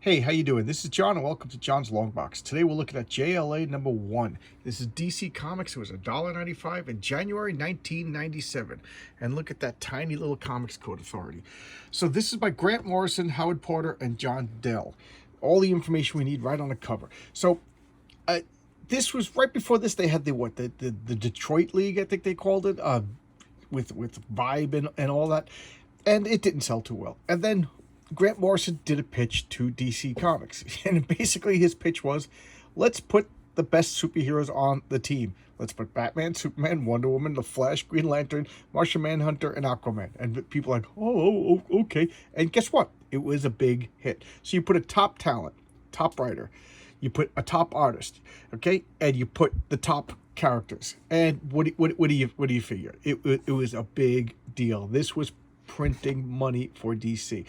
Hey, how you doing? This is John, and welcome to John's Long Box. Today we're looking at JLA number 1. This is DC Comics. It was $1.95 in January 1997. And look at that tiny little Comics Code Authority. So this is by Grant Morrison, Howard Porter, and John Dell. All the information we need right on the cover. So this was right before this. They had the Detroit League, I think they called it, with Vibe and all that, and it didn't sell too well. And then Grant Morrison did a pitch to DC Comics, and basically his pitch was, let's put the best superheroes on the team. Let's put Batman, Superman, Wonder Woman, The Flash, Green Lantern, Martian Manhunter, and Aquaman. And people are like, okay. And guess what? It was a big hit. So you put a top talent, top writer, you put a top artist, okay, and you put the top characters. And what do you figure? It was a big deal. This was printing money for DC.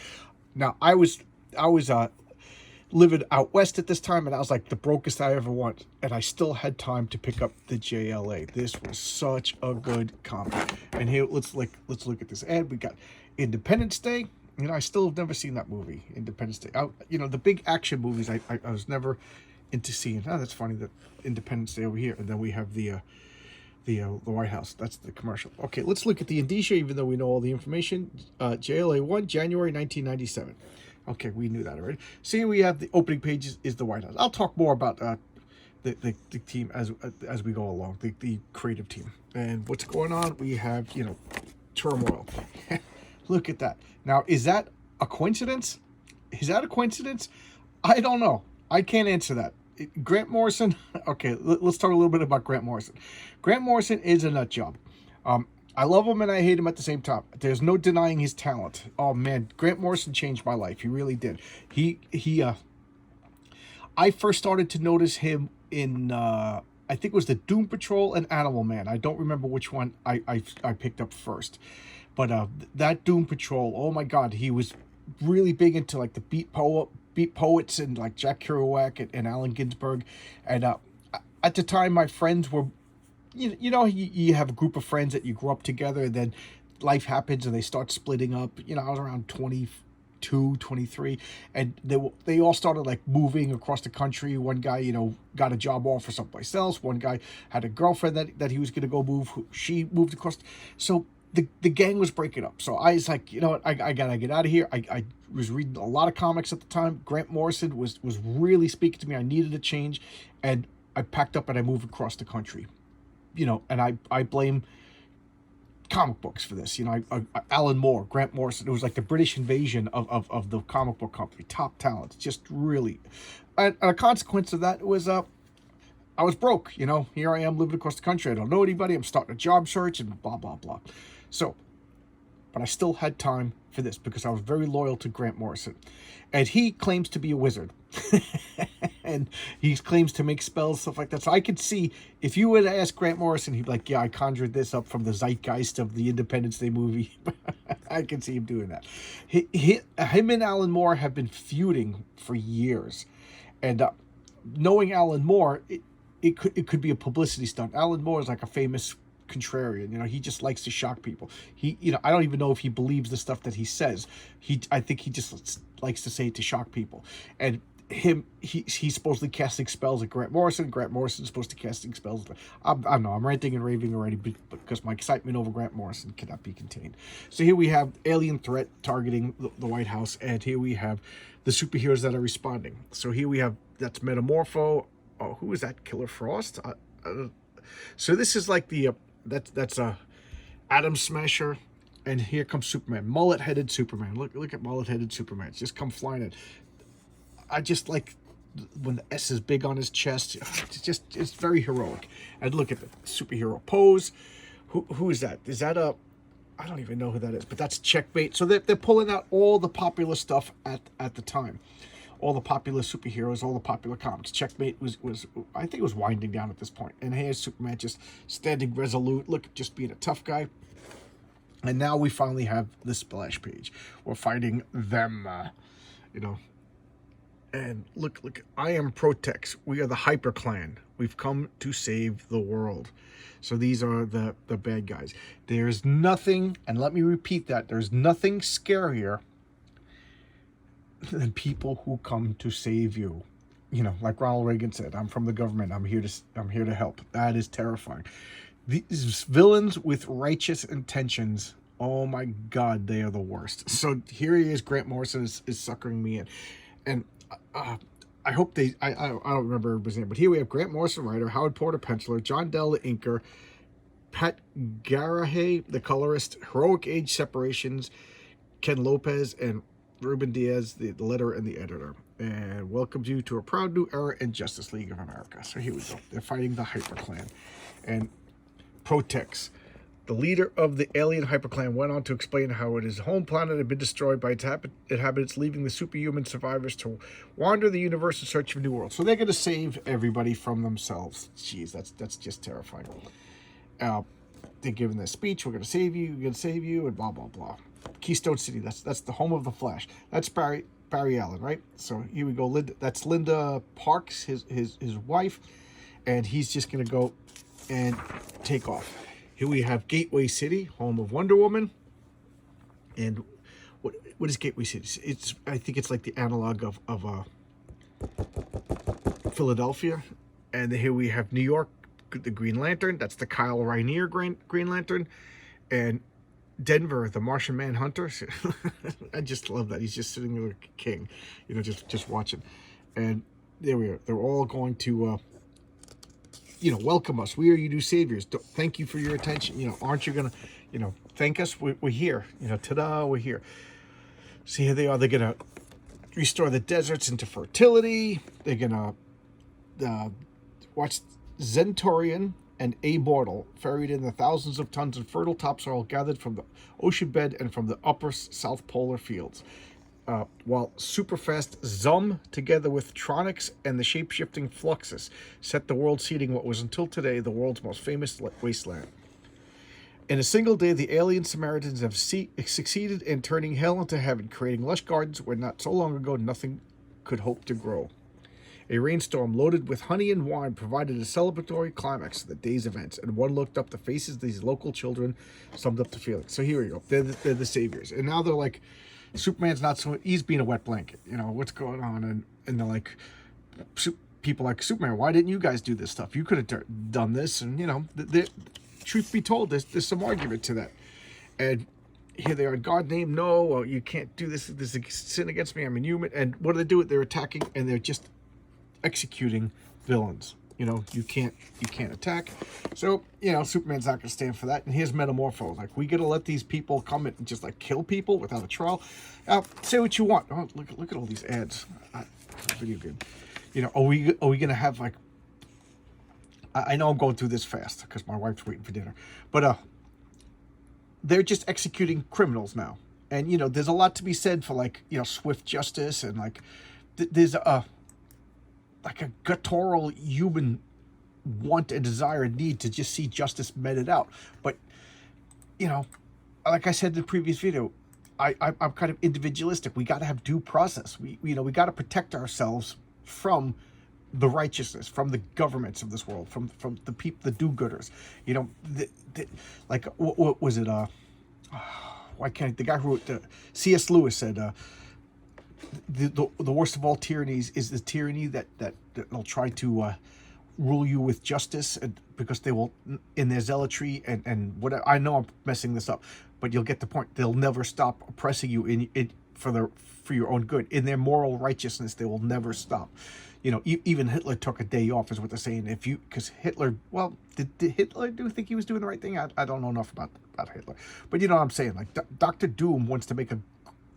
Now I was living out west at this time, and I was like the brokest I ever want, and I still had time to pick up the JLA. This was such a good comic. And here, let's look at this ad. We got Independence Day. You know, I still have never seen that movie, Independence Day. The big action movies, I was never into seeing. Oh, that's funny, that Independence Day over here, and then we have the White House. That's the commercial. Okay, let's look at the indicia, even though we know all the information. JLA 1, January 1997. Okay, we knew that already. See, we have the opening page is the White House. I'll talk more about the team as we go along, the creative team. And what's going on? We have, turmoil. Look at that. Now, is that a coincidence? Is that a coincidence? I don't know. I can't answer that. Grant Morrison, okay, let's talk a little bit about Grant Morrison. Grant Morrison is a nut job. I love him and I hate him at the same time. There's no denying his talent. Oh man, Grant Morrison changed my life. He really did. I first started to notice him in I think it was the Doom Patrol and Animal Man. I don't remember which one I picked up first. But that Doom Patrol, oh my God, he was really big into like the beat poets and like Jack Kerouac and Allen Ginsberg. And at the time, my friends were, you have a group of friends that you grew up together, and then life happens and they start splitting up. I was around 22, 23, and they all started like moving across the country. One guy, got a job offer someplace else. One guy had a girlfriend that he was going to go move. She moved across. So the gang was breaking up. So I was like, you know what, I gotta get out of here. I was reading a lot of comics at the time. Grant Morrison was really speaking to me. I needed a change, and I packed up and I moved across the country. And I blame comic books for this. Alan Moore, Grant Morrison. It was like the British invasion of the comic book company. Top talent, just really. And a consequence of that was I was broke. Here I am living across the country. I don't know anybody. I'm starting a job search and blah blah blah. So, but I still had time for this because I was very loyal to Grant Morrison, and he claims to be a wizard. And he claims to make spells, stuff like that. So I could see, if you would ask Grant Morrison, he'd be like, yeah, I conjured this up from the zeitgeist of the Independence Day movie. I can see him doing that. Him and Alan Moore have been feuding for years. And knowing Alan Moore, it could be a publicity stunt. Alan Moore is like a famous contrarian. He just likes to shock people. I don't even know if he believes the stuff that he says. I think he just likes to say it to shock people. And he's supposedly casting spells at Grant Morrison. Grant Morrison's supposed to casting spells. I don't know. I'm ranting and raving already because my excitement over Grant Morrison cannot be contained. So here we have alien threat targeting the White House, and here we have the superheroes that are responding. So here we have, that's Metamorpho. Oh, who is that? Killer Frost. So this is like the that's Atom Smasher. And here comes Superman, mullet-headed Superman. Look at mullet-headed Superman. It's just come flying in. I just like when the S is big on his chest. It's very heroic. And look at the superhero pose. Who is that? Is that I don't even know who that is, but that's Checkmate. So they're pulling out all the popular stuff at the time. All the popular superheroes, all the popular comics. Checkmate was I think it was winding down at this point. And here's Superman just standing resolute. Look, just being a tough guy. And now we finally have the splash page. We're fighting them, And look, I am Protex. We are the Hyper Clan. We've come to save the world. So these are the bad guys. There's nothing, and let me repeat that, there's nothing scarier than people who come to save you. You know, like Ronald Reagan said, I'm from the government. I'm here to help. That is terrifying. These villains with righteous intentions, oh my God, they are the worst. So here he is, Grant Morrison is suckering me in. And uh, I hope I don't remember everybody's name, but here we have Grant Morrison, writer, Howard Porter, penciler, John Dell, the inker, Pat Garahay, the colorist, Heroic Age Separations, Ken Lopez, and Ruben Diaz, the letter and the editor. And welcomes you to a proud new era in Justice League of America. So here we go. They're fighting the Hyper Clan. And Protex, the leader of the alien hyperclan, went on to explain how his home planet had been destroyed by its inhabitants, leaving the superhuman survivors to wander the universe in search of a new world. So they're going to save everybody from themselves. Jeez, that's just terrifying. They're giving their speech. We're going to save you. We're going to save you, and blah blah blah. Keystone City. That's the home of the Flash. That's Barry Allen, right? So here we go. That's Linda Parks, his wife, and he's just going to go and take off. Here we have Gateway City, home of Wonder Woman. And what is Gateway City? I think it's like the analog of Philadelphia. And here we have New York, the Green Lantern. That's the Kyle Rayner Green Lantern. And Denver, the Martian Manhunter. I just love that. He's just sitting there like a king, you know, just watching. And there we are. They're all going to welcome us. We are your new saviors. Thank you for your attention. You know, aren't you going to, thank us? We're here. Ta-da, we're here. See, here they are. They're going to restore the deserts into fertility. They're going to watch Zentorian and Abortal, ferried in the thousands of tons of fertile topsoil gathered from the ocean bed and from the upper South Polar fields. While superfast Zum, together with Tronics and the shape-shifting Fluxus, set the world seeding what was until today the world's most famous wasteland. In a single day, the alien Samaritans have succeeded in turning hell into heaven, creating lush gardens where not so long ago nothing could hope to grow. A rainstorm loaded with honey and wine provided a celebratory climax to the day's events, and one looked up the faces of these local children summed up the feelings. So here we go. They're the saviors. And now they're like, Superman's not so, he's being a wet blanket. What's going on? And they're like, people like, Superman, why didn't you guys do this stuff? You could have done this. And, truth be told, there's some argument to that. And here they are, God name, no, well, you can't do this. This is a sin against me. I'm inhuman. And what do they do? They're attacking, and they're just executing villains. You can't attack. So, Superman's not going to stand for that. And here's Metamorpho. Like, we got to let these people come and just, like, kill people without a trial. Say what you want. Oh, look at all these ads. Video game. Are we going to have, like... I know I'm going through this fast because my wife's waiting for dinner. But, they're just executing criminals now. And, there's a lot to be said for, like, swift justice. And, like, there's a guttural human want and desire and need to just see justice meted out. But, like I said in the previous video, I'm kind of individualistic. We got to have due process. We got to protect ourselves from the righteousness, from the governments of this world, from the people, the do-gooders. Like, what was it? Why can't the guy who wrote C.S. Lewis said, the worst of all tyrannies is the tyranny that'll try to rule you with justice, and because they will, in their zealotry and whatever. I know I'm messing this up, but you'll get the point. They'll never stop oppressing you for your own good. In their moral righteousness, they will never stop. Even Hitler took a day off, is what they're saying. Because Hitler, well, did Hitler think he was doing the right thing? I don't know enough about Hitler, but you know what I'm saying. Like Dr. Doom wants to make a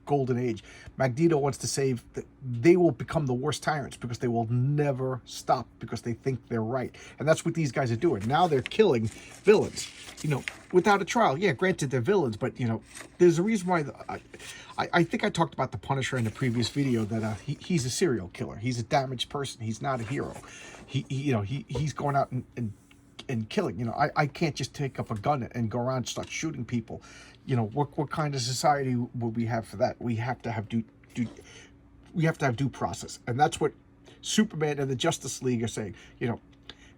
golden age. Magneto wants to save. They will become the worst tyrants because they will never stop because they think they're right, and that's what these guys are doing. Now they're killing villains, without a trial. Yeah, granted they're villains, but there's a reason why. I think I talked about the Punisher in the previous video that he's a serial killer. He's a damaged person. He's not a hero. He's going out and killing. I can't just take up a gun and go around and start shooting people. What kind of society would we have for that? We have to have due process, and that's what Superman and the Justice League are saying.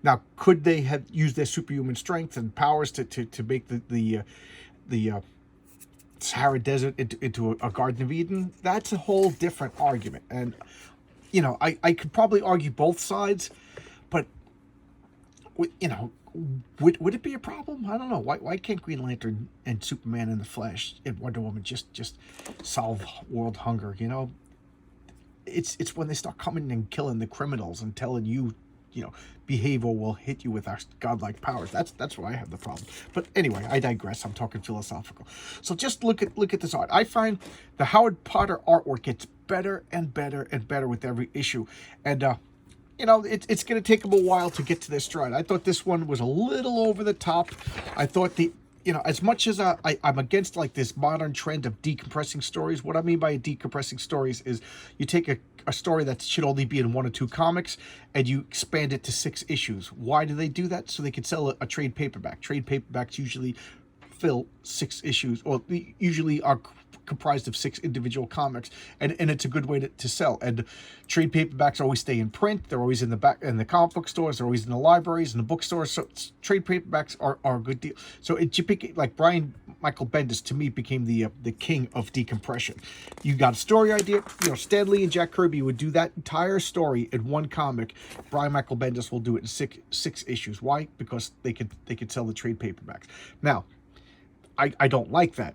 Now could they have used their superhuman strength and powers to make the Sahara Desert into a Garden of Eden, that's a whole different argument. And, you know, I could probably argue both sides, but, you know, would it be a problem? I don't know. Why can't Green Lantern and Superman and the Flash and Wonder Woman just solve world hunger? You know, it's when they start coming and killing the criminals and telling you, you know, behave or we'll hit you with our godlike powers. That's where I have the problem. But anyway, I digress. I'm talking philosophical. So just look at this art. I find the Howard Potter artwork gets better and better and better with every issue, and you know, it's going to take them a while to get to their stride. I thought this one was a little over the top. I thought you know, as much as I'm against like this modern trend of decompressing stories, what I mean by decompressing stories is you take a story that should only be in 1 or 2 comics and you expand it to 6 issues. Why do they do that? So they can sell a trade paperback. Trade paperbacks usually fill 6 issues, or usually are comprised of 6 individual comics, and it's a good way to sell. And trade paperbacks always stay in print. They're always in the back in the comic book stores. They're always in the libraries and the bookstores. So trade paperbacks are a good deal. So it like Brian Michael Bendis to me became the king of decompression. You got a story idea, you know, Stan Lee and Jack Kirby would do that entire story in 1 comic. Brian Michael Bendis will do it in six issues. Why? Because they could sell the trade paperbacks. Now, I don't like that.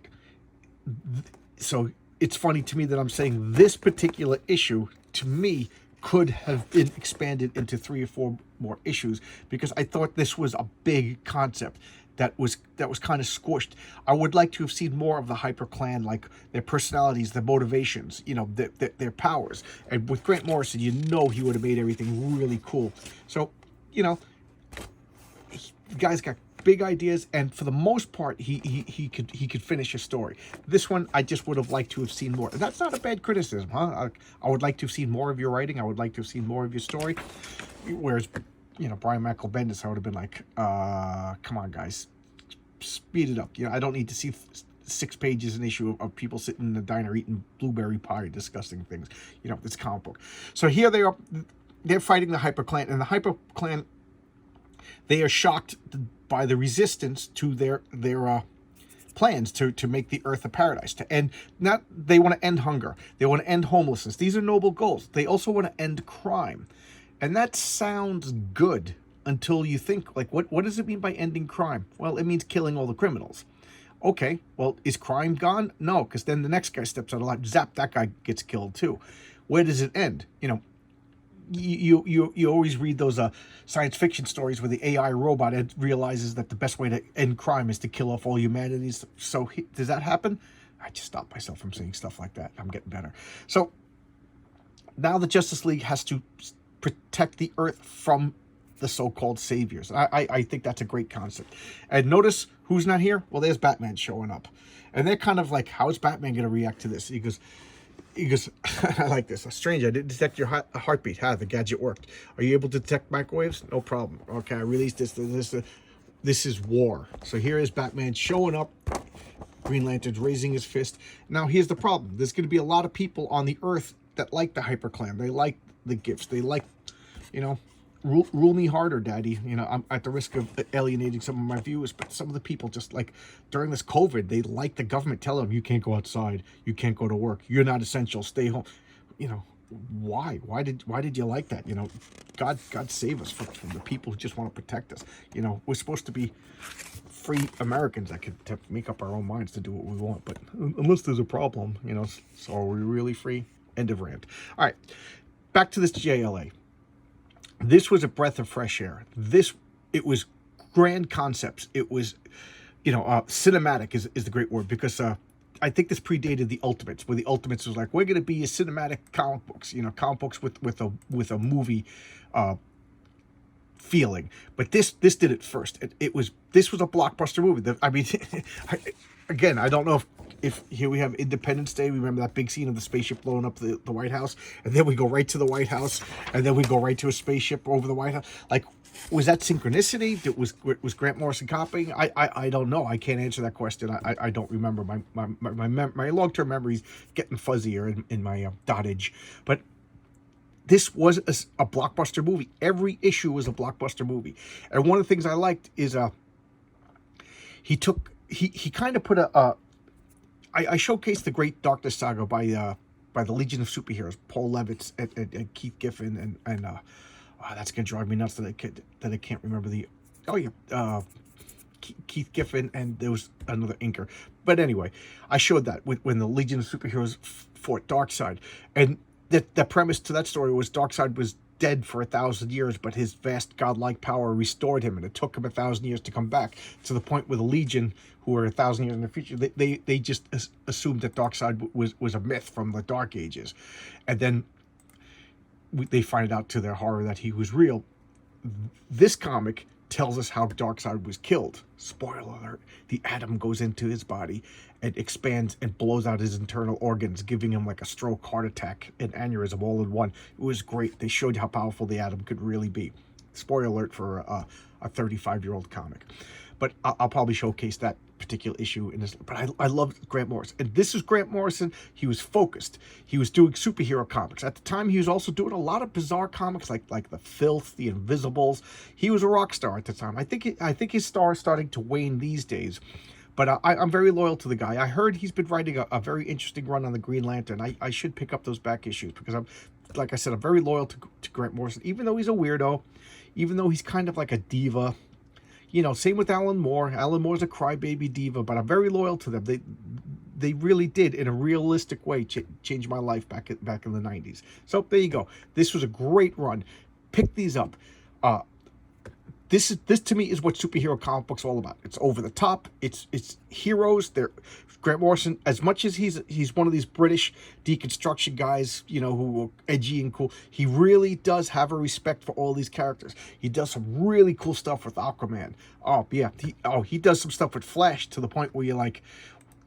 So it's funny to me that I'm saying this particular issue, to me, could have been expanded into 3 or 4 more issues, because I thought this was a big concept that was kind of squished. I would like to have seen more of the Hyper Clan, like their personalities, their motivations, you know, their powers. And with Grant Morrison, you know, he would have made everything really cool. So, you know, the guy's got big ideas, and for the most part, he could finish a story. This one, I just would have liked to have seen more. And that's not a bad criticism, huh? I would like to have seen more of your writing. I would like to have seen more of your story. Whereas, you know, Brian Michael Bendis, I would have been like, come on, guys, speed it up. You know, I don't need to see 6 pages an issue of people sitting in the diner eating blueberry pie, disgusting things. You know, it's comic book. So here they are. They're fighting the Hyper Clan, and the Hyper Clan, they are shocked by the resistance to their plans to make the earth a paradise, to end, not, they want to end hunger, they want to end homelessness. These are noble goals. They also want to end crime, and that sounds good until you think, like, what does it mean by ending crime? Well, it means killing all the criminals. Okay, well, is crime gone? No, because then the next guy steps out of line, zap, that guy gets killed too. Where does it end? You know, you always read those science fiction stories where the AI robot realizes that the best way to end crime is to kill off all humanity. So does that happen? I just stopped myself from saying stuff like that. I'm getting better. So now the Justice League has to protect the Earth from the so-called saviors. I think that's a great concept. And notice who's not here? Well, there's Batman showing up. And they're kind of like, how is Batman going to react to this? He goes, I like this. Strange, I didn't detect your heartbeat. The gadget worked. Are you able to detect microwaves? No problem. Okay, I released this. This is war. So here is Batman showing up. Green Lantern's raising his fist. Now, here's the problem. There's going to be a lot of people on the Earth that like the Hyper Clan. They like the gifts. They like, you know, rule me harder, daddy. You know, I'm at the risk of alienating some of my viewers, but some of the people, just like during this COVID, they like the government telling them, you can't go outside, you can't go to work, you're not essential, stay home. You know, why did you like that? You know, God save us from the people who just want to protect us. You know, we're supposed to be free Americans that can make up our own minds to do what we want, but unless there's a problem, you know, so are we really free? End of rant. All right, back to this JLA. This was a breath of fresh air. It was grand concepts. It was, you know, cinematic is the great word, because I think this predated the Ultimates, where the Ultimates was like, we're going to be a cinematic comic books, you know, comic books with a movie feeling. But this did it first. This was a blockbuster movie. I mean, again, I don't know if here we have Independence Day. Remember that big scene of the spaceship blowing up the White House, and then we go right to the White House, and then we go right to a spaceship over the White House. Like, was that synchronicity? Was Grant Morrison copying? I don't know. I can't answer that question. I don't remember. My long-term memory's getting fuzzier in my dotage. But this was a blockbuster movie. Every issue was a blockbuster movie. And one of the things I liked is he kind of put a I showcased the Great Darkness Saga by the Legion of Superheroes, Paul Levitz and Keith Giffen, and oh, that's gonna drive me nuts that I can't remember the. Oh yeah, Keith Giffen, and there was another inker. But anyway, I showed that when the Legion of Superheroes fought Darkseid, and the premise to that story was Darkseid was dead for 1,000 years, but his vast godlike power restored him, and it took him 1,000 years to come back, to the point where the Legion, who were 1,000 years in the future, they just assumed that Darkseid was a myth from the Dark Ages, and then they find out to their horror that he was real. This comic tells us how Darkseid was killed. Spoiler alert, the atom goes into his body and expands and blows out his internal organs, giving him like a stroke, heart attack, and aneurysm all in one. It was great. They showed how powerful the atom could really be. Spoiler alert for a 35-year-old comic. But I'll probably showcase that particular issue in this. But I love Grant Morrison. And this is Grant Morrison. He was focused. He was doing superhero comics. At the time, he was also doing a lot of bizarre comics like The Filth, The Invisibles. He was a rock star at the time. I think his star is starting to wane these days. But I'm very loyal to the guy. I heard he's been writing a very interesting run on the Green Lantern. I should pick up those back issues because like I said, I'm very loyal to Grant Morrison. Even though he's a weirdo, even though he's kind of like a diva. You know, same with Alan Moore. Alan Moore's a crybaby diva, but I'm very loyal to them. They really did, in a realistic way, change my life back in the 90s. So there you go. This was a great run. Pick these up. This to me is what superhero comic books are all about. It's over the top. It's heroes. They're Grant Morrison, as much as he's one of these British deconstruction guys, you know, who are edgy and cool, he really does have a respect for all these characters. He does some really cool stuff with Aquaman. Oh yeah, he does some stuff with Flash to the point where you're like,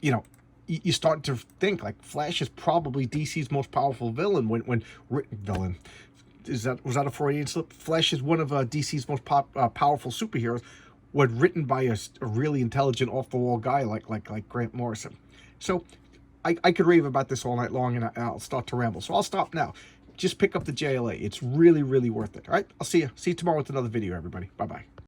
you know, you start to think like Flash is probably DC's most powerful villain when villain. Was that a Freudian slip? Flash is one of DC's most powerful superheroes, when written by a really intelligent, off-the-wall guy like Grant Morrison. So I could rave about this all night long, and I'll start to ramble. So I'll stop now. Just pick up the JLA. It's really, really worth it. All right? I'll see you tomorrow with another video, everybody. Bye-bye.